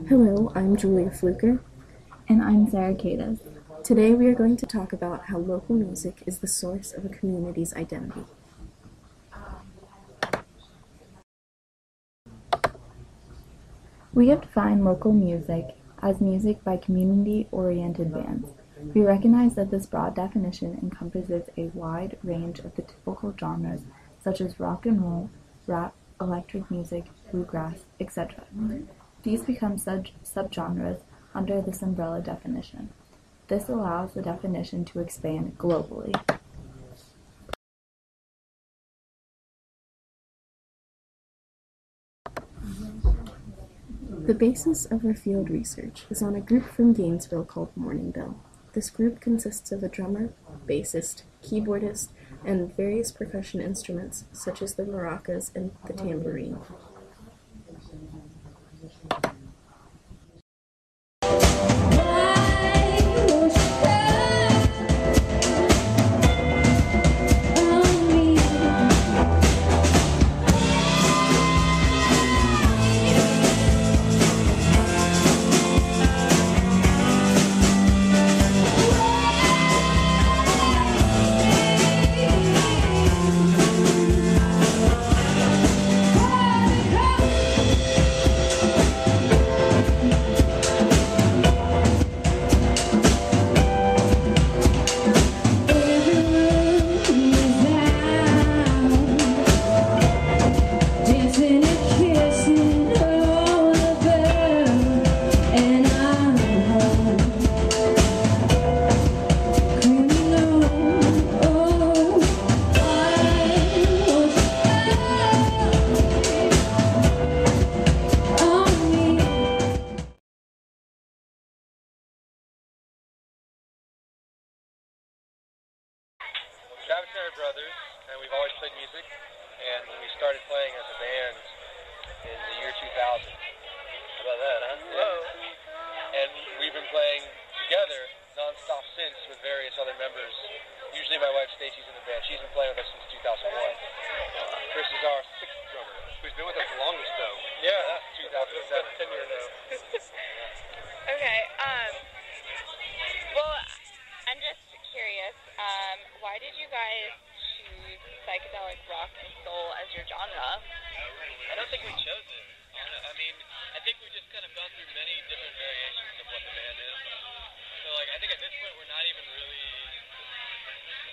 Hello, I'm Julia Fluker. And I'm Sarah Cadis. Today we are going to talk about how local music is the source of a community's identity. We have defined local music as music by community-oriented bands. We recognize that this broad definition encompasses a wide range of the typical genres such as rock and roll, rap, electric music, bluegrass, etc. These become subgenres under this umbrella definition. This allows the definition to expand globally. The basis of our field research is on a group from Gainesville called Morningbell. This group consists of a drummer, bassist, keyboardist, and various percussion instruments such as the maracas and the tambourine. Brothers, and we've always played music, and we started playing as a band in the year 2000. How about that, huh? Whoa. And we've been playing together non-stop since with various other members. Usually my wife Stacy's in the band. She's been playing with us since 2001. Chris is our sixth drummer. Who's been with us the longest, though. Yeah, that's 2007. 10 years now. Okay, well, I'm just curious, why did you guys choose psychedelic rock and soul as your genre? I don't think we chose it. I mean, I think we've just kind of gone through many different variations of what the band is. So, like, I think at this point we're not even really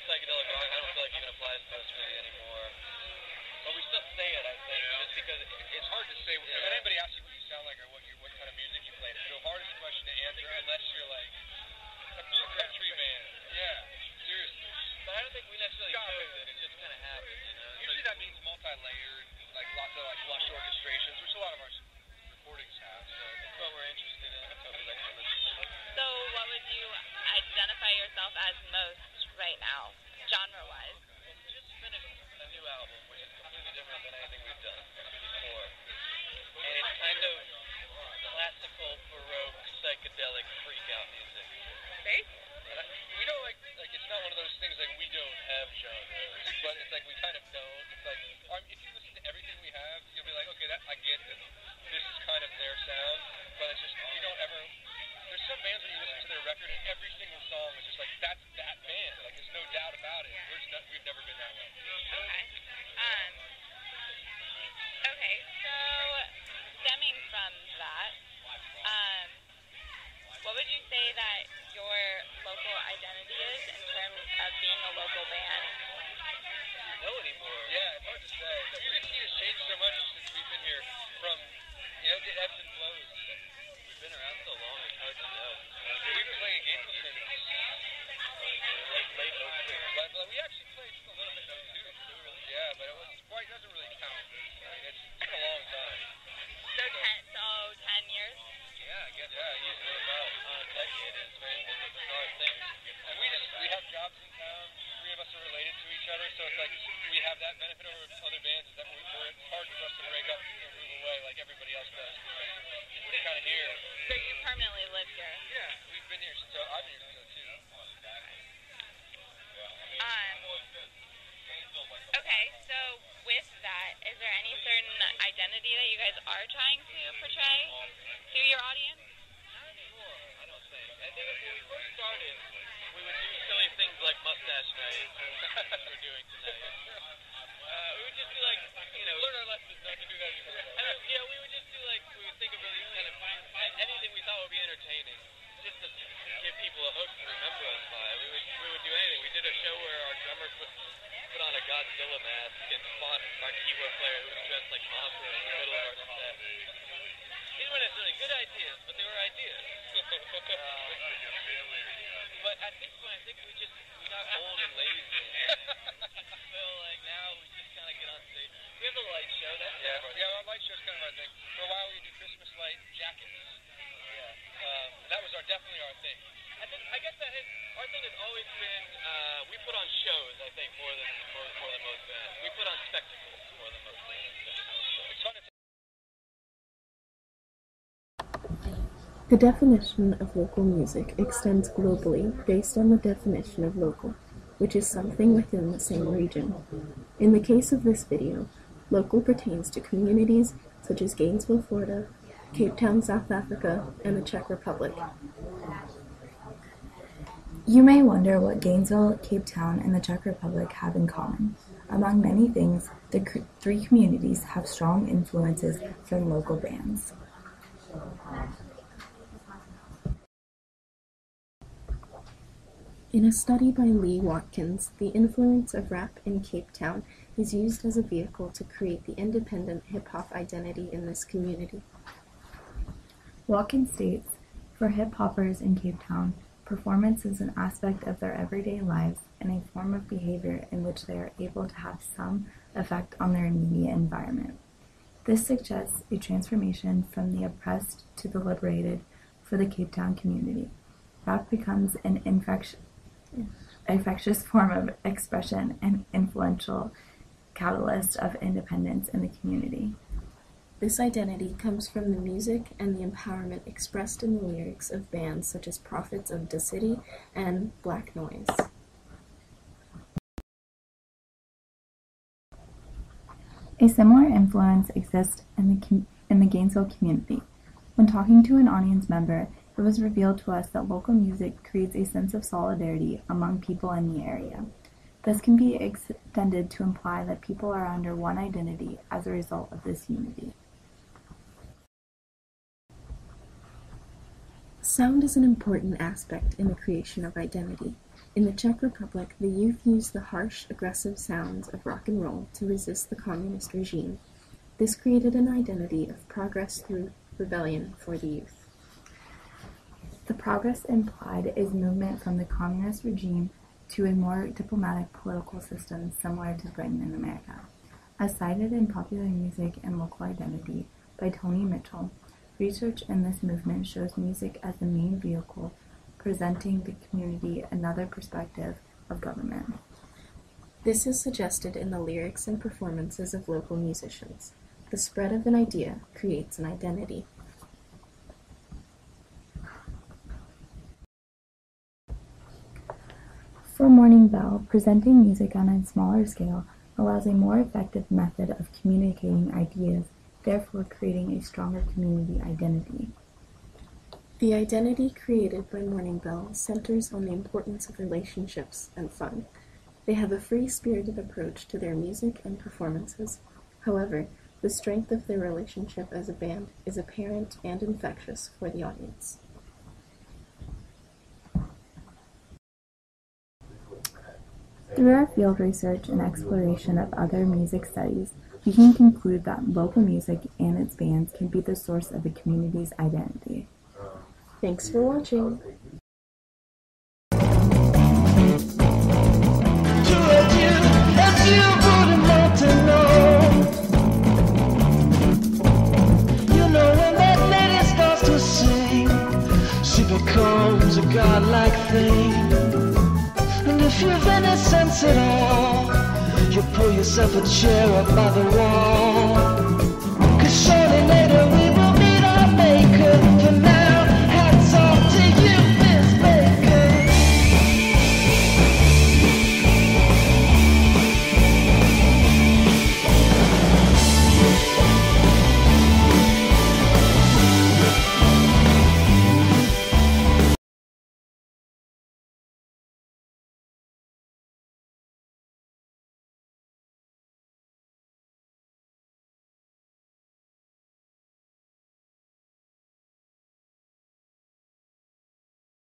psychedelic rock. I don't feel like even applies to us really anymore. But we still say it, I think, just because it's hard to say. If anybody asks you what you sound like or what kind of music you play, it's the hardest question to answer unless you're like a blue country band. Yeah, seriously. But I don't think we necessarily chose it. It just kind of happened, you know. Usually that means multi-layered, like lots of like lush orchestrations, which a lot of our recordings have. So that's what we're interested in. That's what we like to listen to. So what would you identify yourself as most right now, genre-wise? Well, we just finished a new album, which is completely different than anything we've done before. And it's kind of classical, baroque, psychedelic freak-out music. Very We don't like it's not one of those things like we don't have genres, but it's like we kind of don't. It's like if you listen to everything we have, you'll be like, okay, I get that this is kind of their sound, but it's just we don't ever. There's some bands when you listen to their record and every single song is just like that's that band. Like there's no doubt about it. We've never been that way. Okay. Okay. So stemming from that, what would you say that your local identity is in terms of being a local band? I don't know anymore. Yeah, it's hard to say. The music scene has changed so much since we've been here. From it ebbs and flows. We've been around so long, it's hard to know. We've been playing in Gainesville since late 06. But we actually played just a little bit in 02. Yeah, but it doesn't really count. I mean, it's been a long time. So 10 years? Yeah, I guess. Yeah, usually about a decade is a bizarre thing. And we have jobs in town. 3 of us are related to each other, so it's like we have that benefit over other bands is that it's hard for us to break up and move away like everybody else does. We're kind of here. So you permanently live here? Yeah, we've been here since I've been here since 02. Okay. Okay, so with that, is there any certain identity that you guys are trying to portray to your audience? Not anymore, I don't think. I think when we first started, we would do silly things like mustache night, as we're doing tonight. We would just do like, learn our lessons not to do that anymore. We would just do like, we would think of really kind of anything we thought would be entertaining, just to give people a hook to remember us by. We would do anything. We did a show where our drummer put on a Godzilla mask and fought our keyboard player who was dressed like Mothra in the middle of our set. These weren't necessarily good ideas, but they were ideas. But at this point, I think we got old and lazy. So like now we just kind of get on stage. We have a light show. That's our light show's kind of our thing. For a while we do Christmas light jackets. That was definitely our thing. I guess our thing has always been we put on shows. I think more than most bands. We put on spectacles more than most bands. It's fun to. The definition of local music extends globally based on the definition of local, which is something within the same region. In the case of this video, local pertains to communities such as Gainesville, Florida, Cape Town, South Africa, and the Czech Republic. You may wonder what Gainesville, Cape Town, and the Czech Republic have in common. Among many things, the three communities have strong influences from local bands. In a study by Lee Watkins, the influence of rap in Cape Town is used as a vehicle to create the independent hip-hop identity in this community. Watkins states, for hip-hoppers in Cape Town, performance is an aspect of their everyday lives and a form of behavior in which they are able to have some effect on their immediate environment. This suggests a transformation from the oppressed to the liberated for the Cape Town community. Rap becomes an infectious form of expression and influential catalyst of independence in the community. This identity comes from the music and the empowerment expressed in the lyrics of bands such as Prophets of the City and Black Noise. A similar influence exists in the Gainesville community. When talking to an audience member, it was revealed to us that local music creates a sense of solidarity among people in the area. This can be extended to imply that people are under one identity as a result of this unity. Sound is an important aspect in the creation of identity. In the Czech Republic, the youth used the harsh, aggressive sounds of rock and roll to resist the communist regime. This created an identity of progress through rebellion for the youth. The progress implied is movement from the communist regime to a more diplomatic political system similar to Britain and America. As cited in Popular Music and Local Identity by Tony Mitchell, research in this movement shows music as the main vehicle presenting the community another perspective of government. This is suggested in the lyrics and performances of local musicians. The spread of an idea creates an identity. For Morningbell, presenting music on a smaller scale allows a more effective method of communicating ideas, therefore creating a stronger community identity. The identity created by Morningbell centers on the importance of relationships and fun. They have a free-spirited approach to their music and performances. However, the strength of their relationship as a band is apparent and infectious for the audience. Through our field research and exploration of other music studies, we can conclude that local music and its bands can be the source of a community's identity. Thanks for watching. She becomes a godlike thing. And if you've any sense at all, you pull yourself a chair up by the wall. 'Cause surely later we will